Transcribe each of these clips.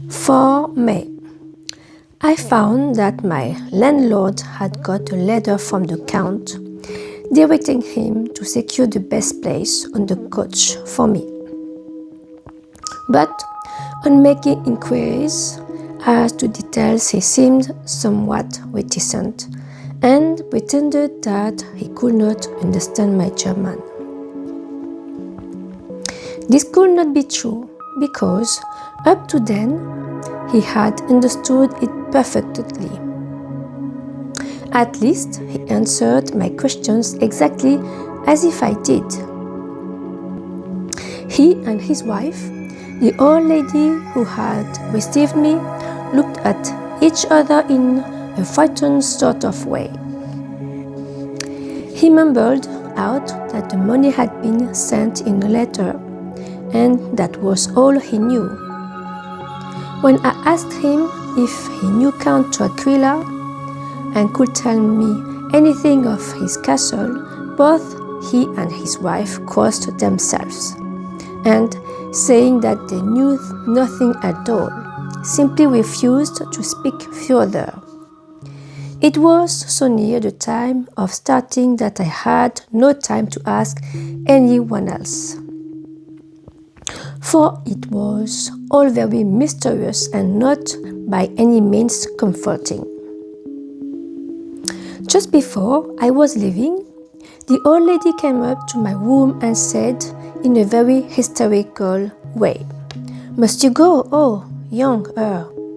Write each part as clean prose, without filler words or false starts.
For May, I found that my landlord had got a letter from the Count directing him to secure the best place on the coach for me. But on making inquiries as to details, he seemed somewhat reticent and pretended that he could not understand my German. This could not be true because up to then he had understood it perfectly. At least he answered my questions exactly as if I did. He and his wife, the old lady who had received me, looked at each other in a frightened sort of way. He mumbled out that the money had been sent in a letter, and that was all he knew. When I asked him if he knew Count Dracula and could tell me anything of his castle, both he and his wife crossed themselves, and, saying that they knew nothing at all, simply refused to speak further. It was so near the time of starting that I had no time to ask anyone else, for it was all very mysterious and not by any means comforting. Just before I was leaving, the old lady came up to my room and said in a very hysterical way, "Must you go? Oh, young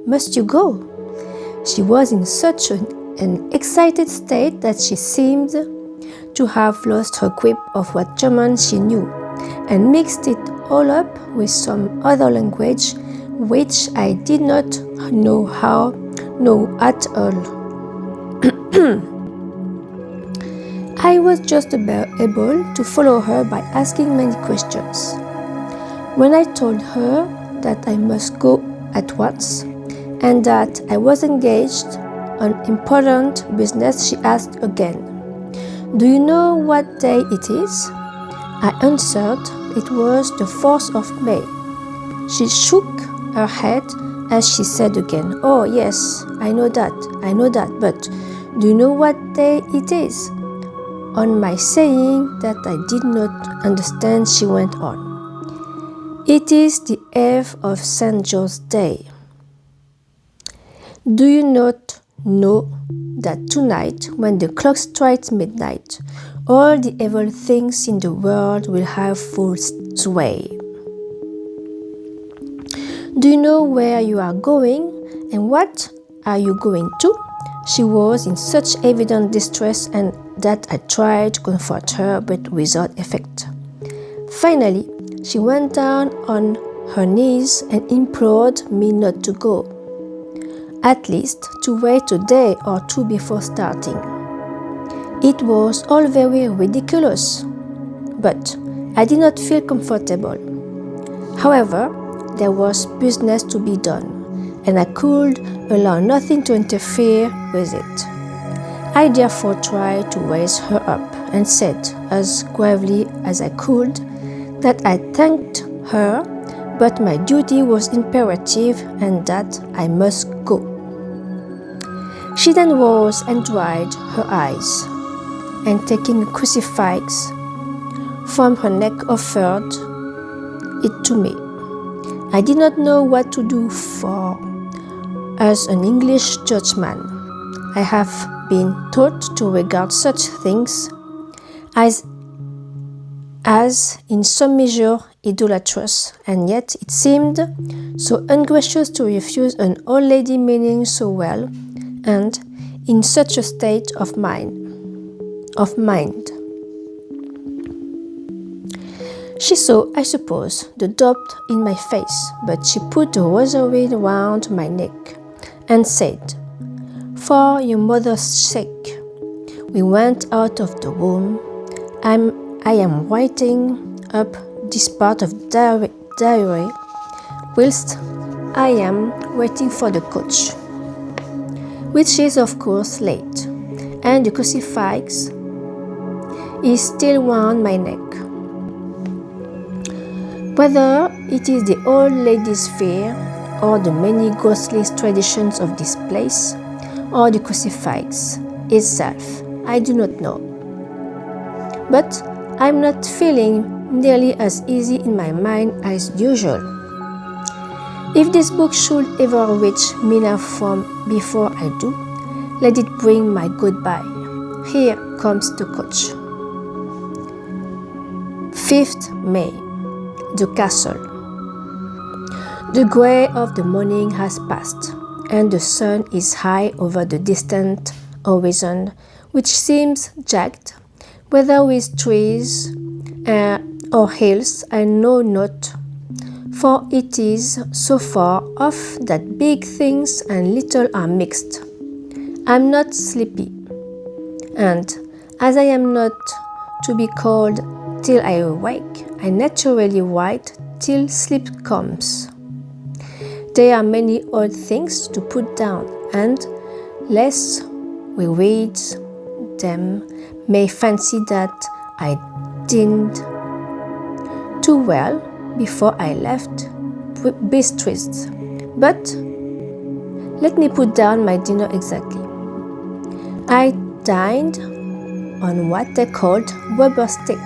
must you go?" She was in such an excited state that she seemed to have lost her grip of what German she knew and mixed it all up with some other language which I did not know at all. I was just about able to follow her by asking many questions. When I told her that I must go at once and that I was engaged on important business, she asked again, "Do you know what day it is?" I answered it was the 4th of May. She shook her head as she said again, "Oh yes, I know that, but do you know what day it is?" On my saying that I did not understand, she went on, "It is the eve of St. George's Day. Do you not know that tonight, when the clock strikes midnight, all the evil things in the world will have full sway? Do you know where you are going, and what are you going to?" She was in such evident distress and that I tried to comfort her, but without effect. Finally, she went down on her knees and implored me not to go, at least to wait a day or two before starting. It was all very ridiculous, but I did not feel comfortable. However, there was business to be done, and I could allow nothing to interfere with it. I therefore tried to raise her up and said, as gravely as I could, that I thanked her, but my duty was imperative and that I must go. She then rose and dried her eyes, and taking a crucifix from her neck offered it to me. I did not know what to do, for as an English churchman, I have been taught to regard such things as in some measure idolatrous, and yet it seemed so ungracious to refuse an old lady meaning so well, and in such a state of mind. She saw, I suppose, the doubt in my face, but she put the rosary round my neck and said, "For your mother's sake." We went out of the room. I am writing up this part of the diary whilst I am waiting for the coach, which is of course late, and the crucifix is still round my neck. Whether it is the old lady's fear or the many ghostly traditions of this place, or the crucifix itself. I do not know. But I'm not feeling nearly as easy in my mind as usual. If this book should ever reach Mina form before I do, let it bring my goodbye. Here comes the coach. 5th May. The castle. The grey of the morning has passed, and the sun is high over the distant horizon, which seems jagged, whether with trees or hills, I know not, for it is so far off that big things and little are mixed. I'm not sleepy, and as I am not to be called till I awake, I naturally write till sleep comes. There are many odd things to put down, and lest we read them may fancy that I didn't too well before I left Bistritz. But let me put down my dinner exactly. I dined on what they called rubber steak,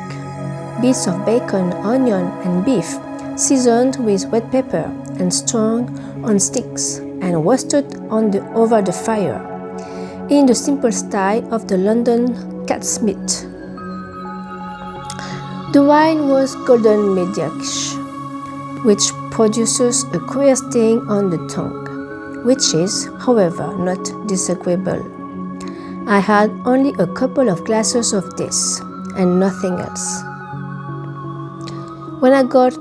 bits of bacon, onion, and beef, seasoned with red pepper and strung on sticks and roasted over the fire, in the simple style of the London catsmith. The wine was golden mediac, which produces a queer sting on the tongue, which is, however, not disagreeable. I had only a couple of glasses of this, and nothing else. When I got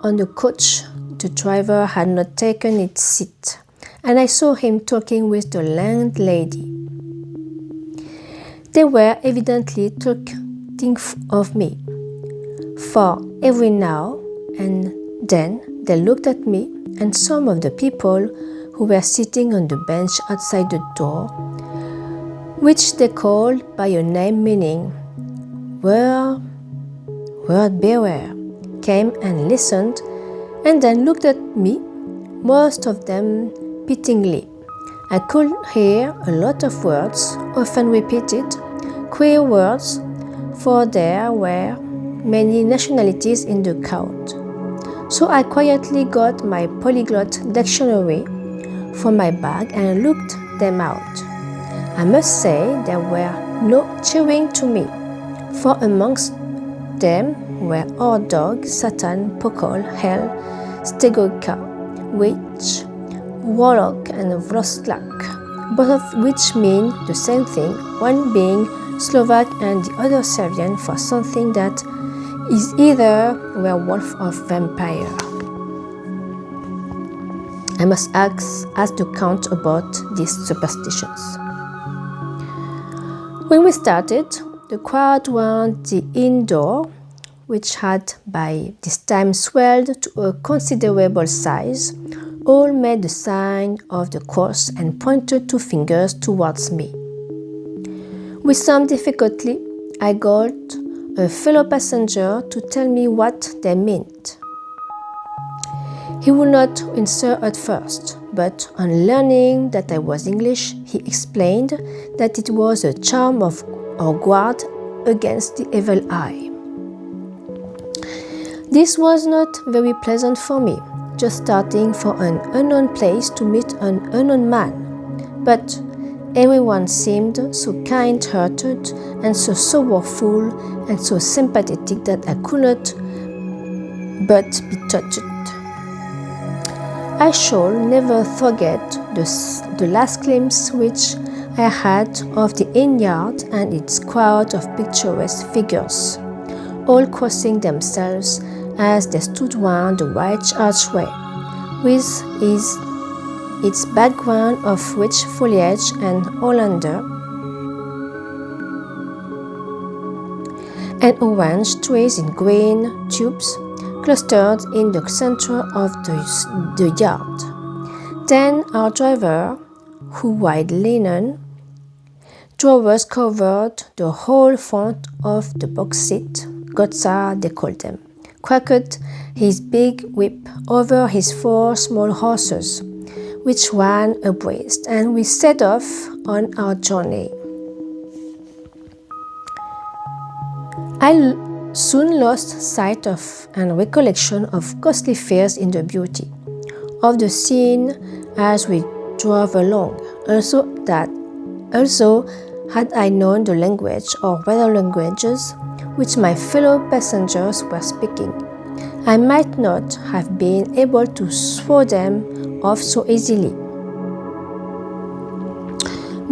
on the coach, the driver had not taken its seat, and I saw him talking with the landlady. They were evidently talking of me, for every now and then they looked at me, and some of the people who were sitting on the bench outside the door, which they called by a name meaning word bearer, came and listened, and then looked at me, most of them pityingly. I could hear a lot of words, often repeated, queer words, for there were many nationalities in the crowd. So I quietly got my polyglot dictionary from my bag and looked them out. I must say there were no cheering to me, for amongst them were our dog, Satan, Pokol, Hell, Stegoka, Witch, Warlock, and Vroslak, both of which mean the same thing, one being Slovak and the other Serbian for something that is either werewolf or vampire. I must ask the Count about these superstitions. When we started, the crowd round the inn door, which had by this time swelled to a considerable size, all made the sign of the cross and pointed two fingers towards me. With some difficulty, I got a fellow passenger to tell me what they meant. He would not answer at first, but on learning that I was English, he explained that it was a charm of our guard against the evil eye. This was not very pleasant for me, just starting for an unknown place to meet an unknown man, but everyone seemed so kind-hearted and so sorrowful and so sympathetic that I could not but be touched. I shall never forget the last glimpse which I had of the inn yard and its crowd of picturesque figures, all crossing themselves as they stood round the white archway, with its background of rich foliage and oleander and orange trees in green tubes clustered in the center of the yard. Then our driver, who wore linen drawers covered the whole front of the box seat, Gotza they called them, cracked his big whip over his 4 small horses, which ran abreast, and we set off on our journey. I soon lost sight of and recollection of costly fares in the beauty of the scene as we drove along. Also, had I known the language or rather languages which my fellow passengers were speaking, I might not have been able to throw them off so easily.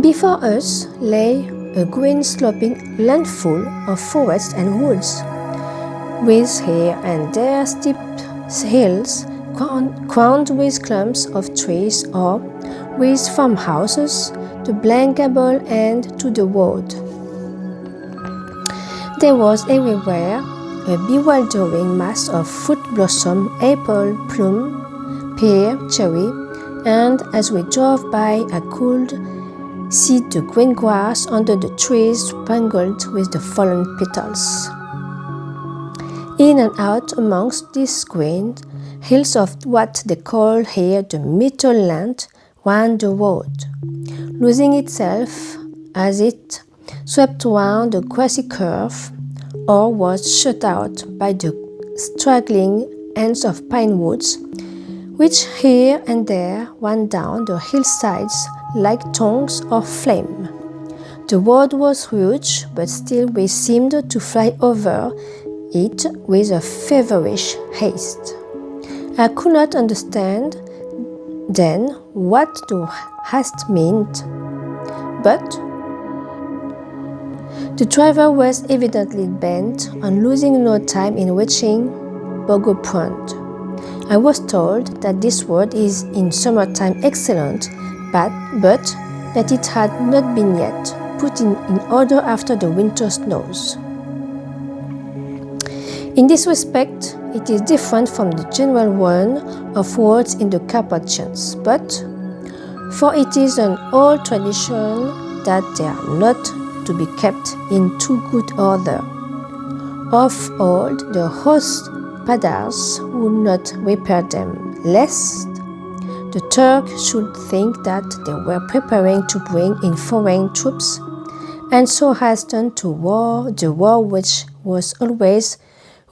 Before us lay a green sloping landful of forests and woods, with here and there steep hills crowned with clumps of trees or with farmhouses, the blank gable end to the road. There was everywhere a bewildering mass of fruit blossom, apple, plum, pear, cherry, and as we drove by I could see the green grass under the trees spangled with the fallen petals. In and out amongst these green hills of what they call here the Myrtle Land ran the road, losing itself as it swept round a grassy curve or was shut out by the straggling ends of pine woods, which here and there ran down the hillsides like tongues of flame. The road was huge, but still we seemed to fly over it with a feverish haste. I could not understand then what the haste meant, but the driver was evidently bent on losing no time in reaching Bogopond. I was told that this road is in summertime excellent, but that it had not been yet put in order after the winter snows. In this respect, it is different from the general run of roads in the Carpathians, for it is an old tradition that they are not to be kept in too good order. Of old, the hospodars would not repair them, lest the Turk should think that they were preparing to bring in foreign troops, and so hasten to the war which was always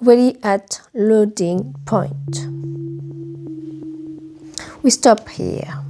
ready at loading point. We stop here.